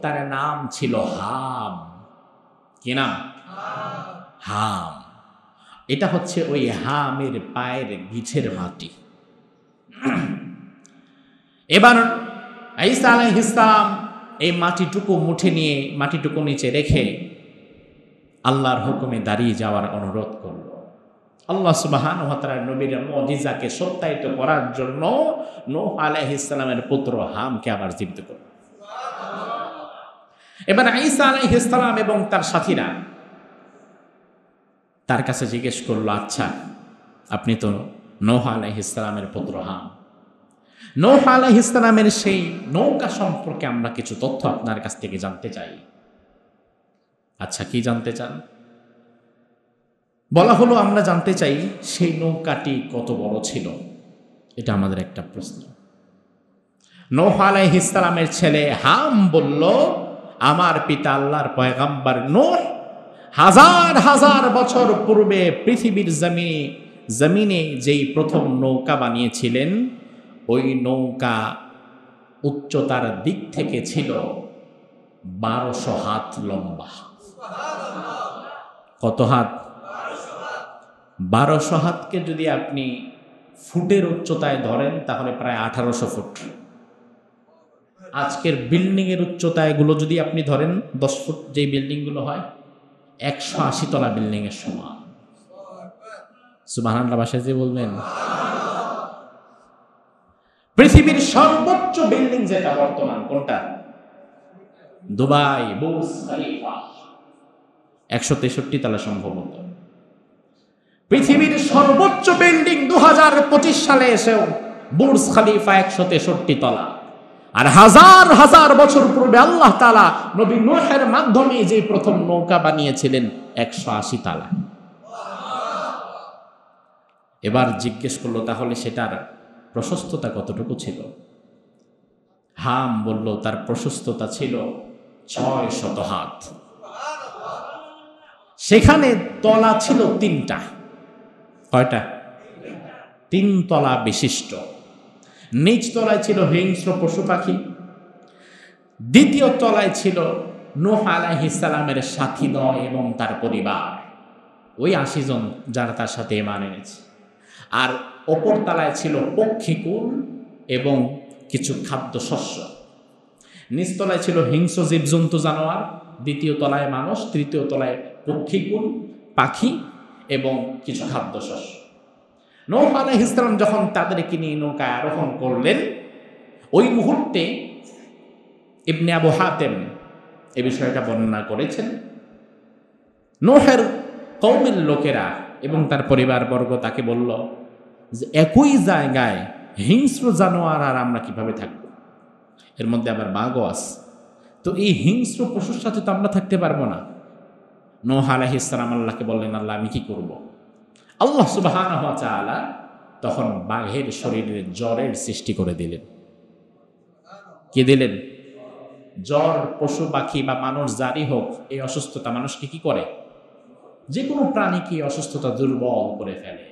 তার নাম ছিল হাম। কি নাম? হাম। এটা হচ্ছে ওই হামের পায়ের গিছের মাটি। এবার ঈসা আলাইহিস সালাম এই মাটিটুকু মুঠে নিয়ে মাটিটুকু নিচে রেখে আল্লাহর হুকুমে দাঁড়িয়ে যাওয়ার অনুরোধ করল। আল্লাহ সুবহানাহু ওয়া তাআলা নবীর মুজিজাকে সত্যায়িত করার জন্য নূহ আলাইহিস সালামের পুত্র হামকে আবার জীবিত করল। এবার ঈসা আলাইহিস সালাম এবং তার সাথীরা তার কাছে জিজ্ঞেস করলো, আচ্ছা আপনি তো নূহ আলাইহিস সালামের পুত্র হাম, নূহ আলাইহিস সালামের সেই নৌকা সম্পর্কে আমরা কিছু তথ্য আপনার কাছ থেকে জানতে চাই। আচ্ছা কি জানতে চান? বলা হলো আমরা জানতে চাই সেই নৌকাটি কত বড় ছিল। এটা আমাদের একটা প্রশ্ন। নূহ আলাইহিস সালামের ছেলে হাম বলল, আমার পিতা আল্লাহর পয়গম্বর নূহ হাজার হাজার বছর পূর্বে পৃথিবীর জমিনে যেই প্রথম নৌকা বানিয়েছিলেন, ওই নৌকা উচ্চতার দিক থেকে ছিল 1200 হাত লম্বা। কত হাত? 1200 হাতকে যদি আপনি ফুটের উচ্চতায় ধরেন তাহলে প্রায় 1800 ফুট। আজকের বিল্ডিং এর উচ্চতায় গুলো যদি আপনি ধরেন 10 ফুট, যে বিল্ডিং গুলো হয় 180 তলা বিল্ডিং এর সমান। সুবহানাল্লাহ ভাষায় যে বলবেন। পৃথিবীর সর্বোচ্চ বিল্ডিং যেটা বর্তমান কোনটা? দুবাই বুর্জ খলিফা, 163 তলা সম্ভবত। পৃথিবীর সর্বোচ্চ বিল্ডিং 2025 সালে এসেও বুর্জ খলিফা 163 তলা। আর হাজার হাজার বছর পূর্বে আল্লাহ তাআলা নবী নূহের মাধ্যমে যে প্রথম নৌকা বানিয়েছিলেন 180 তালা। এবার জিজ্ঞেস করলো, তাহলে সেটার প্রশস্ততা কতটুকু ছিল? হাম বলল তার প্রশস্ততা ছিল 600 হাত। সেখানে তলা ছিল 3টা। কয়টা? 3 তলা বিশিষ্ট। নিচ তলায় ছিল হিংস্র পশু পাখি, দ্বিতীয় তলায় ছিল নূহ আলাইহিস সালামের সাথীদ্বয় এবং তার পরিবার, ওই 80 জন যারা তার সাথে ঈমান এনেছে। আর অপর তলায় ছিল পক্ষীকুল এবং কিছু খাদ্যশস্য। নিচতলায় ছিল হিংস্র জীবজন্তু জানোয়ার, দ্বিতীয় তলায় মানুষ, তৃতীয় তলায় পক্ষীকুল পাখি এবং কিছু খাদ্যশস্য। নূহ আলাইহিস সালাম যখন তাদেরকে নিয়ে নৌকায় আরোহণ করলেন, ওই মুহূর্তে ইবনে আবু হাতেম এ বিষয়টা বর্ণনা করেছেন। নূহের কওমের লোকেরা এবং তার পরিবারবর্গ তাকে বলল যে একই জায়গায় হিংস্র জানোয়ার আর আমরা কিভাবে থাকব? এর মধ্যে আবার বাঘও আছে, তো এই হিংস্র পশুর সাথে তো আমরা থাকতে পারবো না। নূহ আলাইহিস সালাম আল্লাহকে বললেন, আল্লাহ আমি কি করব? আল্লাহ সুবহানাহু ওয়া তাআলা তখন বাঘের শরীরে জ্বরের সৃষ্টি করে দিলেন। কি দিলেন? জ্বর পশু পাখি বা মানুষ যারই হোক, এই অসুস্থতা মানুষকে কি করে? যে কোনো প্রাণীকে অসুস্থতা দুর্বল করে ফেলে,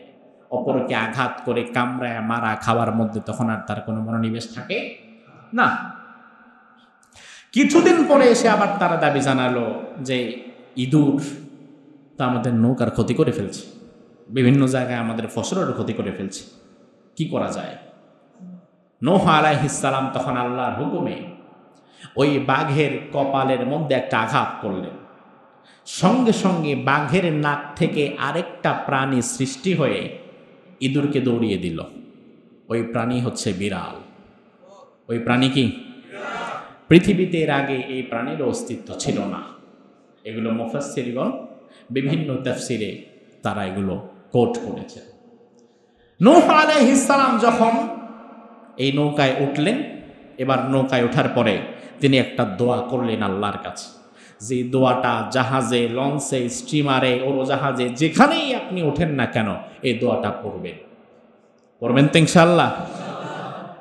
অপরকে আঘাত করে কামড়ায় মারা খাওয়ার মধ্যে তখন আর তার কোনো মনোনিবেশ থাকে না। কিছুদিন পরে এসে আবার তারা দাবি জানালো যে ইঁদুর তা আমাদের নৌকার ক্ষতি করে ফেলছে, বিভিন্ন জায়গায় আমাদের ফসলের ক্ষতি করে ফেলছে, কি করা যায়? নূহ আলাইহিস সালাম তখন আল্লাহর হুকুমে ওই বাঘের কপালের মধ্যে একটা আঘাত করলেন। সঙ্গে সঙ্গে বাঘের নাক থেকে আরেকটা প্রাণী সৃষ্টি হয়ে ইঁদুরকে দৌড়িয়ে দিল। ওই প্রাণী হচ্ছে বিড়াল। ওই প্রাণী কি? পৃথিবীতে এর আগে এই প্রাণীর অস্তিত্ব ছিল না। এগুলো মুফাসসিরগণ বিভিন্ন তাফসিরে তারা এগুলো কোট করেছে। নূহ আলাইহিস সালাম যখন এই নৌকায় উঠলেন, এবার নৌকায় ওঠার পরে তিনি একটা দোয়া করলেন আল্লাহর কাছে, যে দোয়াটা জাহাজে, লঞ্চে, স্টিমারে, উড়োজাহাজে যেখানেই আপনি ওঠেন না কেন এই দোয়াটা পড়বেন তো ইনশাআল্লাহ।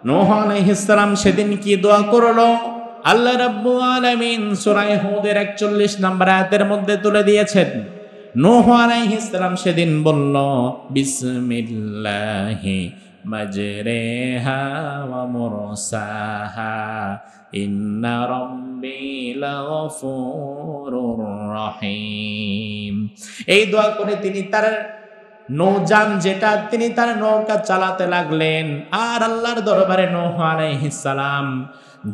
নূহ আলাইহিস সালাম সেদিন কি দোয়া করলো আল্লাহ রাব্বুল আলামিন সূরা হুদের 41 নম্বর আয়াতের মধ্যে তুলে দিয়েছেন। নূহ আলাইহিস সালাম সেদিন বলল, বিসমিল্লাহি মাজরিহা ওয়া মুরসাহা ইন্না রাব্বি লাগফুরুর রহিম। এই দোয়া করে তিনি তার নৌযান যেটা, তিনি তার নৌকা চালাতে লাগলেন। আর আল্লাহর দরবারে নূহ আলাইহিস সালাম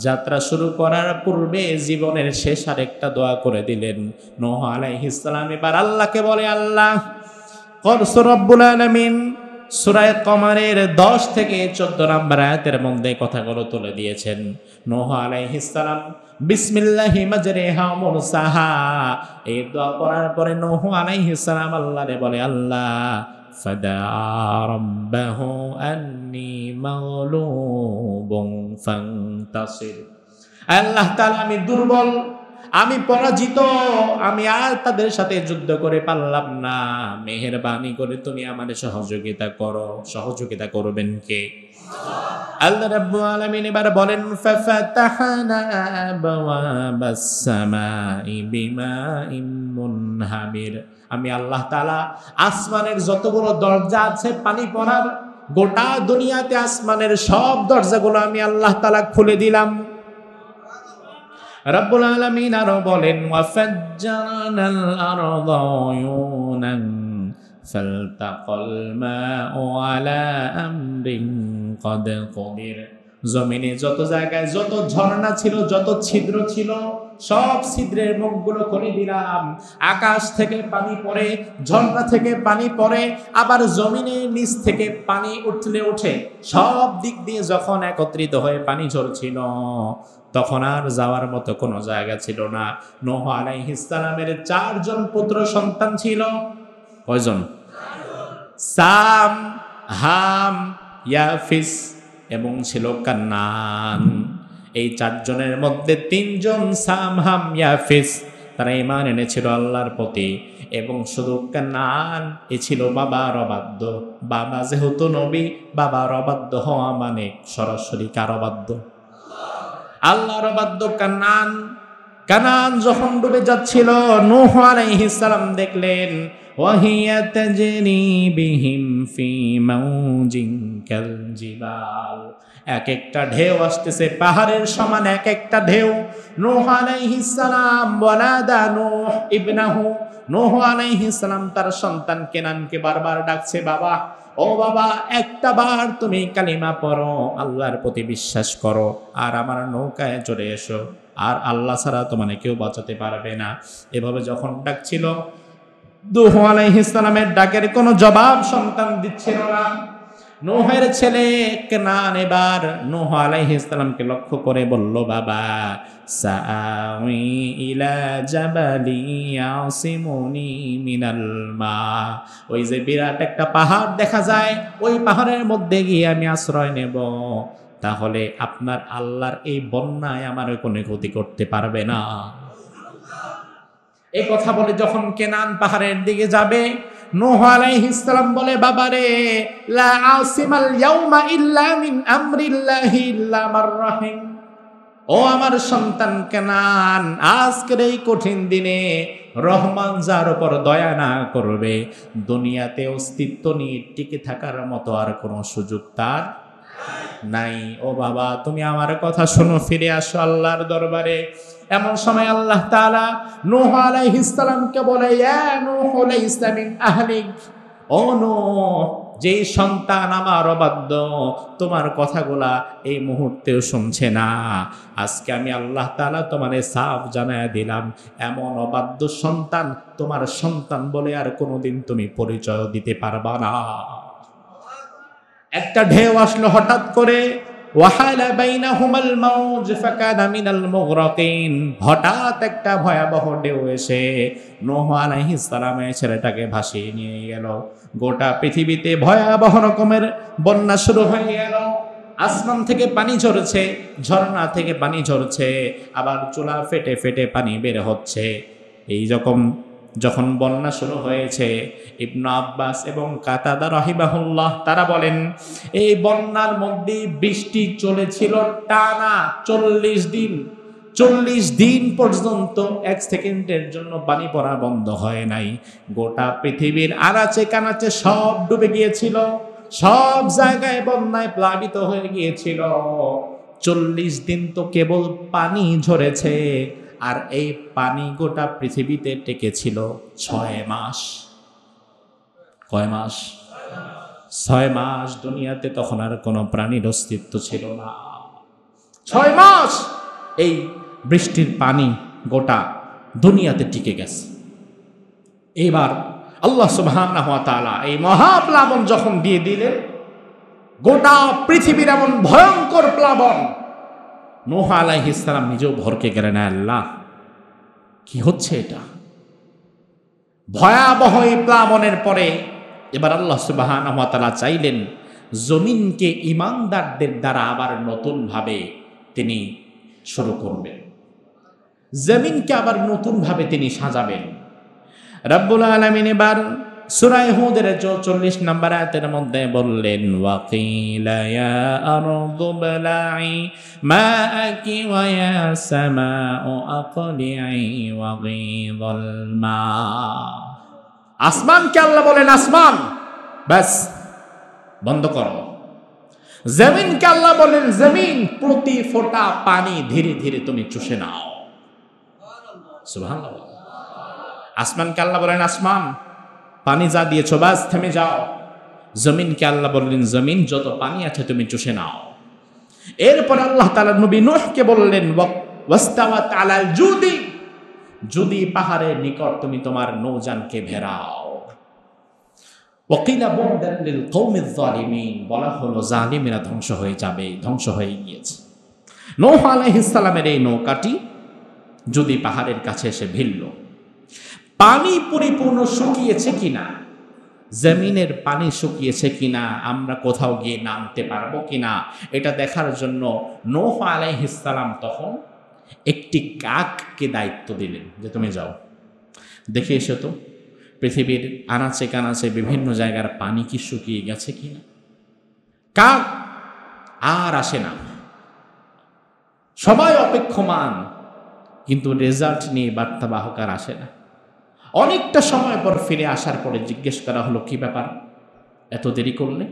যাত্রা শুরু করার পূর্বে জীবনের শেষ আরেকটা দোয়া করে দিলেন। নূহ আলাইহিস সালাম এবার আল্লাহকে বলে, আল্লাহ করছো রব্বুল আলামিন সূরা কমারের 10 থেকে 14 নম্বর আয়াতের মধ্যে কথাগুলো তুলে দিয়েছেন। নূহ আলাইহিস সালাম বিসমিল্লাহি মাজরিহা ওয়া মুরসাহা এই দোয়া করার পরে নূহ আলাইহিস সালাম আল্লাহরে বলে, আল্লাহ ফাদা রাব্বাহু আন্নী মাগলুবুন ফান্তাসির, আল্লাহ তাআলা আমি দুর্বল, আমি পরাজিত, আমি আর তাদের সাথে যুদ্ধ করে পারলাম না, মেহেরবানি করে তুমি আমাদের সহযোগিতা করো। সহযোগিতা করবেন কে? আল্লাহ রাব্বুল আলামিন এবার বলেন, ফাফাতাহনা আবওয়াবাস সামাই বিমাইম মুনহামির, আমি আল্লাহ তাআলা আসমানের যতগুলো দরজা আছে পানি পড়ার, গোটা দুনিয়াতে আসমানের সব দরজাগুলো আমি আল্লাহ তাআলা খুলে দিলাম। রব্বুল আলামিন আরো বলেন, ওয়াফাজ্জারনাল আরদা উয়ুনান ফালতাকাল মাউ আলা আমরিন কদ কদির, জমিনে যত জায়গায় যত ঝর্ণা ছিল, যত ছিদ্র ছিল, সব ছিদ্রের মুখগুলো খুলে দিলাম। আকাশ থেকে পানি পড়ে, ঝর্ণা থেকে পানি পড়ে, আবার জমিনের নিচ থেকে পানি উঠলে উঠে, সব দিক দিয়ে যখন একত্রিত হয়ে পানি ঝরছিল, তখন আর যাওয়ার মতো কোনো জায়গা ছিল না। নূহ আলাইহিস সালামের 4 জন পুত্র সন্তান ছিল। কয়জন? সাম, হাম, ইয়াফিস এবং ছিল কান্নান। এই 4 জনের মধ্যে 3 জন সাম, হাম, ইয়াফিস তারা ঈমান এনেছিল আল্লাহর প্রতি, এবং শুধু কান্নান এ ছিল বাবার অবাধ্য। বাবা যেহেতু নবী, বাবার অবাধ্য হওয়া মানে সরাসরি কার অবাধ্য? আল্লাহর অবাধ্য কানান। কানান যখন ডুবে যাচ্ছিল, নূহ আলাইহিস সালাম দেখলেন ওয়াহিয়া তাজরি বিহিম ফি মাউজিন কাল জিবাল, এক একটা ঢেউ আসতেছে পাহাড়ের সমান, এক একটা ঢেউ। নূহ আলাইহিস সালাম ওয়ালাদা নূহ ইবনাহু, নূহ আলাইহিস সালাম তার সন্তান কেনানকে বারবার ডাকছে, বাবা, ও বাবা, একটা বার তুমি কালিমা পড়ো, আল্লাহর প্রতি বিশ্বাস করো, আর আমার নৌকায় চড়ে এসো, আর আল্লাহ ছাড়া তোমাকে কেউ বাঁচাতে পারবে না। এভাবে যখন ডাকছিল, নূহ আলাইহিস সালামের ডাকের কোনো জবাব সন্তান দিচ্ছিল না। নূহের ছেলে কেনান এবার নূহ আলাইহিস সালামকে লক্ষ্য করে বলল, বাবা, সাআওই ইলা জাবালি ইয়াসিমুনি মিনাল মা, ওই যে বিরাট একটা পাহাড় দেখা যায়, ওই পাহাড়ের মধ্যে গিয়ে আমি আশ্রয় নেব, তাহলে আপনার আল্লাহর এই বন্যায় আমার কোনো ক্ষতি করতে পারবে না। এই কথা বলে যখন কেনান পাহাড়ের দিকে যাবে, নূহ আলাইহিস সালাম বলে, বাবারে, লা আসিমাল ইয়াউমা ইল্লা মিন আমরিল্লাহি ইল্লা মান রাহিম, ও আমার সন্তান কেনান, আজকের এই কঠিন দিনে রহমান যার উপর দয়া না করবে, দুনিয়াতে অস্তিত্ব নিয়ে টিকে থাকার মতো আর কোনো সুযোগ তার নাই। ও বাবা, তুমি আমার কথা শোনো, ফিরে আসো আল্লাহর দরবারে। এমন সময় আল্লাহ তাআলা নূহ আলাইহিস সালামকে বলে, ইয়া নূহ লাইসা মিন আহলিক, ও নূহ, যে সন্তান আমার অবাধ্য, তোমার কথাগুলা এই মুহূর্তেও শুনছে না, আজকে আমি আল্লাহ তাআলা তোমারে সাফ জানায়া দিলাম, এমন অবাধ্য সন্তান তোমার সন্তান বলে আর কোনোদিন তুমি পরিচয় দিতে পারবা না। একটা ঢেউ আসলো হঠাৎ করে, ওয়াহালা বাইনাহুমাল মাউজ ফাকানা মিনাল মুগরাকিন, হঠাৎ একটা ভয়াবহ ঢেউ এসে নূহ আলাইহিস সালামের ছেলেটাকে ভাসিয়ে নিয়ে গেল। গোটা পৃথিবীতে ভয়াবহ রকমের বন্যা শুরু হয়ে গেল। আসমান থেকে পানি ঝরছে, ঝর্ণা থেকে পানি ঝরছে, আবার চুলা ফেটে ফেটে পানি বের হচ্ছে। এই যখন বন্যা শুরু হয়েছে, ইবনে আব্বাস এবং কাতাদা রাহিমাহুল্লাহ তারা বলেন, এই বন্যার মধ্যে বৃষ্টি চলেছিল টানা 40 দিন। 40 দিন পর্যন্ত 1 সেকেন্ডের জন্য পানি পড়া বন্ধ হয় নাই। গোটা পৃথিবীর আনাচে কানাচে সব ডুবে গিয়েছিল, সব জায়গায় বন্যায় প্লাবিত হয়ে গিয়েছিল। 40 দিন তো কেবল পানি ঝরেছে, আর এই পানি গোটা পৃথিবীতে টেকেছিল 6 মাস। কয় মাস? 6 মাস। দুনিয়াতে তখন আর কোনো প্রাণীর অস্তিত্ব ছিল না। 6 মাস এই বৃষ্টির পানি গোটা দুনিয়াতে টিকে গেছে। এবার আল্লাহ সুবহানাহু ওয়া তাআলা এই মহাপ্লাবন যখন দিয়ে দিলেন, গোটা পৃথিবীর এমন ভয়ঙ্কর প্লাবন, নূহ আলাইহিস সালাম নিজেও ভরকে গেলেন, আল্লাহ কি হচ্ছে এটা? ভয়াবহ এই প্লাবনের পরে এবার আল্লাহ সুবহানাহু ওয়া তাআলা চাইলেন জমিনকে ঈমানদারদের দ্বারা আবার নতুনভাবে তিনি শুরু করবেন, জমিনকে আবার নতুনভাবে তিনি সাজাবেন। রব্বুল আলামিন এবার সূরা হুদের 44 নম্বর আয়াতের মধ্যে বললেন, ওয়াকিলা ইয়া আরদু বলা'i মা'কি ওয়া ইয়া সামাউ আকলি'i ওয়া গীদাল মা। আসমানকে আল্লাহ বলেন, আসমান বাস বন্ধ করো। জমিনকে আল্লাহ বলেন, জমিন প্রতি ফোঁটা পানি ধীরে ধীরে তুমি চুষে নাও। সুবহানাল্লাহ। আসমানকে আল্লাহ বলেন, আসমান পানি যা দিয়েছো বাস থেমে যাও। জমিনকে আল্লাহ বললেন, জমিন যত পানি আছে তুমি চুষে নাও। এরপর আল্লাহ তাআলা নবী নূহকে বললেন, ওয়াস্তাওয়াত আলাল জুদি, জুদি পাহাড়ের নিকট তুমি তোমার নৌযানকে ভেড়াও। ওয়াকিলা বু'দান লিল কওমিজ যালিমিন, বলা হলো জালিমেরা ধ্বংস হয়ে যাবে, ধ্বংস হয়ে গিয়েছে। নূহ আলাইহিস সালামের এই নৌকাটি জুদি পাহাড়ের কাছে এসে ভিড়ল। পানি পরিপূর্ণ শুকিয়েছে কিনা, জমিনের পানি শুকিয়েছে কিনা, আমরা কোথাও গিয়ে নামতে পারবো কিনা, এটা দেখার জন্য নূহ আলাইহিস সালাম তখন একটি কাককে দায়িত্ব দিলেন যে তুমি যাও দেখে এসো তো পৃথিবীর আনাচে কানাচে বিভিন্ন জায়গার পানি কি শুকিয়ে গেছে কিনা। কাক আর আসে না, সবাই অপেক্ষমান, কিন্তু রেজাল্ট নিয়ে বার্তাবাহক আর আসে না। অনেকটা সময় পর ফিরে আসার পরে জিজ্ঞেস করা হলো, কি ব্যাপার এত দেরি করলে?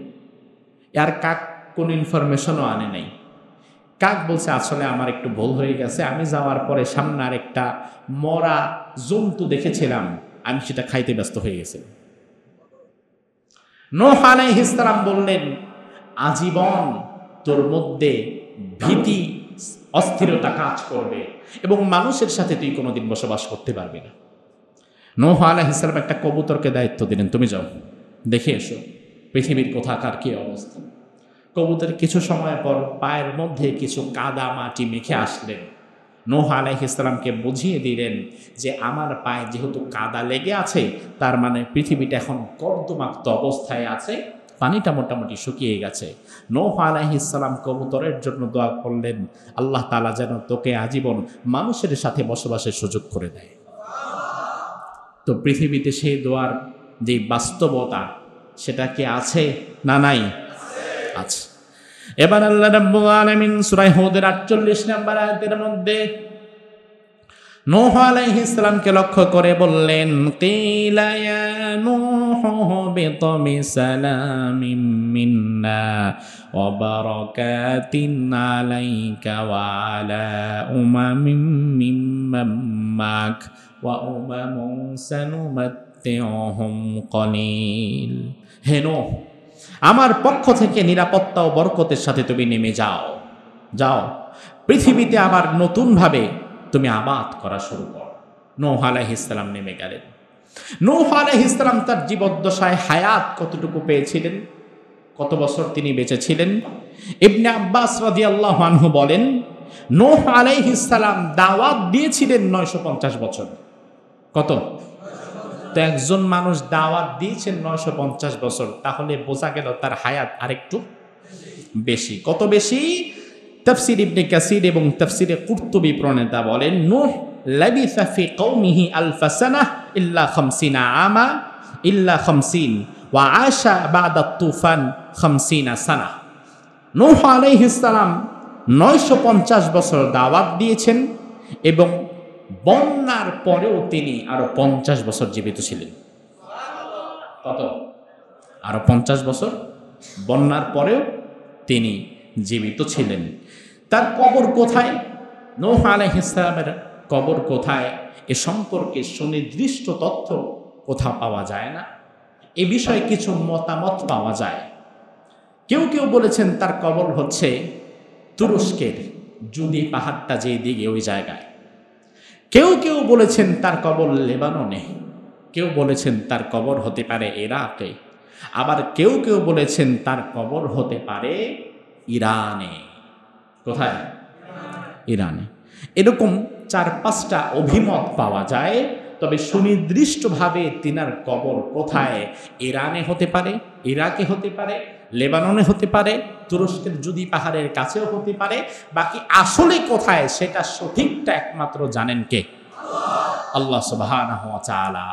আর কাক কোনো ইনফরমেশনও আনে নাই। কাক বলছে, আসলে আমার একটু ভুল হয়ে গেছে, আমি যাওয়ার পরে সামনে আর একটা মরা জন্তু দেখেছিলাম, আমি সেটা খাইতে ব্যস্ত হয়ে গেছিলাম। নূহ আলাইহিস সালাম বললেন, আজীবন তোর মধ্যে ভীতি অস্থিরতা কাজ করবে এবং মানুষের সাথে তুই কোনোদিন বসবাস করতে পারবি না। নূহ আলাইহিস সালাম একটা কবুতরকে দায়িত্ব দিলেন, তুমি যাও দেখে এসো পৃথিবীর কোথাকার কি অবস্থা। কবুতর কিছু সময় পর পায়ের মধ্যে কিছু কাদা মাটি মেখে আসলেন। নূহ আলাইহিস সালামকে বুঝিয়ে দিলেন যে আমার পায়ে যেহেতু কাদা লেগে আছে, তার মানে পৃথিবীটা এখন কর্দমাক্ত অবস্থায় আছে, পানিটা মোটামুটি শুকিয়ে গেছে। নূহ আলাইহিস সালাম কবুতরের জন্য দোয়া করলেন, আল্লাহ তাআলা যেন তোকে আজীবন মানুষের সাথে বসবাসের সুযোগ করে দেয়। তো পৃথিবীতে সেই দোয়ার যে বাস্তবতা সেটা কি আছে না নাই? আছে। এবার আল্লাহ রাব্বুল আলামিন সূরা হুদের 48 নম্বর আয়াতের মধ্যে নূহ আলাইহিস সালামকে লক্ষ্য করে বললেন, কিলা ইয়া নূহু বিতমি সালামিন মিন্না ওয়া বারাকাতিন আলাইকা ওয়া আলা উমামিন মিম্মান মাক ওয়া উমামুন সানুমাত্তিউহুম কলিল। হে নূহ, আমার পক্ষ থেকে নিরাপত্তা ও বরকতের সাথে তুমি নেমে যাও, যাও পৃথিবীতে আবার নতুনভাবে তুমি আবাদ করা শুরু করো। নূহ আলাইহিস সালাম নেমে গেলেন। নূহ আলাইহিস সালাম তার জীবদ্দশায় হায়াত কতটুকু পেয়েছিলেন, কত বছর তিনি বেঁচে ছিলেন? ইবনে আব্বাস রাদিয়াল্লাহু আনহু বলেন, নূহ আলাইহিস সালাম দাওয়াত দিয়েছিলেন 950 বছর। কত? তো একজন মানুষ দাওয়াত দিয়েছেন 950 বছর, তাহলে বোঝা গেল তার হায়াত আরেকটু বেশি। কত বেশি? তাফসীর ইবনে কাসির এবং তাফসীরে কুরতুবী প্রণেতা বলেন, নূহ লাবিসা ফি কওমিহি আলফা সানাহ ইল্লা 50 আমা ইল্লা 50 ওয়া আশা বাদা তুফান 50 সানাহ। নূহ আলাইহিস সালাম 950 বছর দাওয়াত দিয়েছেন এবং বন্যার পরেও তিনি আরো 50 বছর জীবিত ছিলেন। কত? আরো 50 বছর বন্যার পরেও তিনি জীবিত ছিলেন। তার কবর কোথায়? নূহ আলাইহিস সালামের কবর কোথায় এ সম্পর্কে সুনির্দিষ্ট তথ্য কোথাও পাওয়া যায় না। এ বিষয়ে কিছু মতামত পাওয়া যায়। কেউ কেউ বলেছেন তার কবর হচ্ছে তুরস্কের জুদি পাহাড়টা যে দিকে ওই জায়গায়, কেউ কেউ বলেছেন তার কবর লেবাননে, কেউ বলেছেন তার কবর হতে পারে ইরাকে, আবার কেউ কেউ বলেছেন তার কবর হতে পারে ইরানে। কোথায়? ইরানে। এরকম 4-5টা অভিমত পাওয়া যায়। তবে সুনির্দিষ্টভাবে তিনার কবর কোথায়, ইরানে হতে পারে, ইরাকে হতে পারে, লেবাননে হতে পারে, তুরস্কের জুদি পাহাড়ের কাছেও হতে পারে। বাকি আসলে কোথায় সেটা সঠিকটা একমাত্র জানেন কে? আল্লাহ সুবহানাহু ওয়া তাআলা।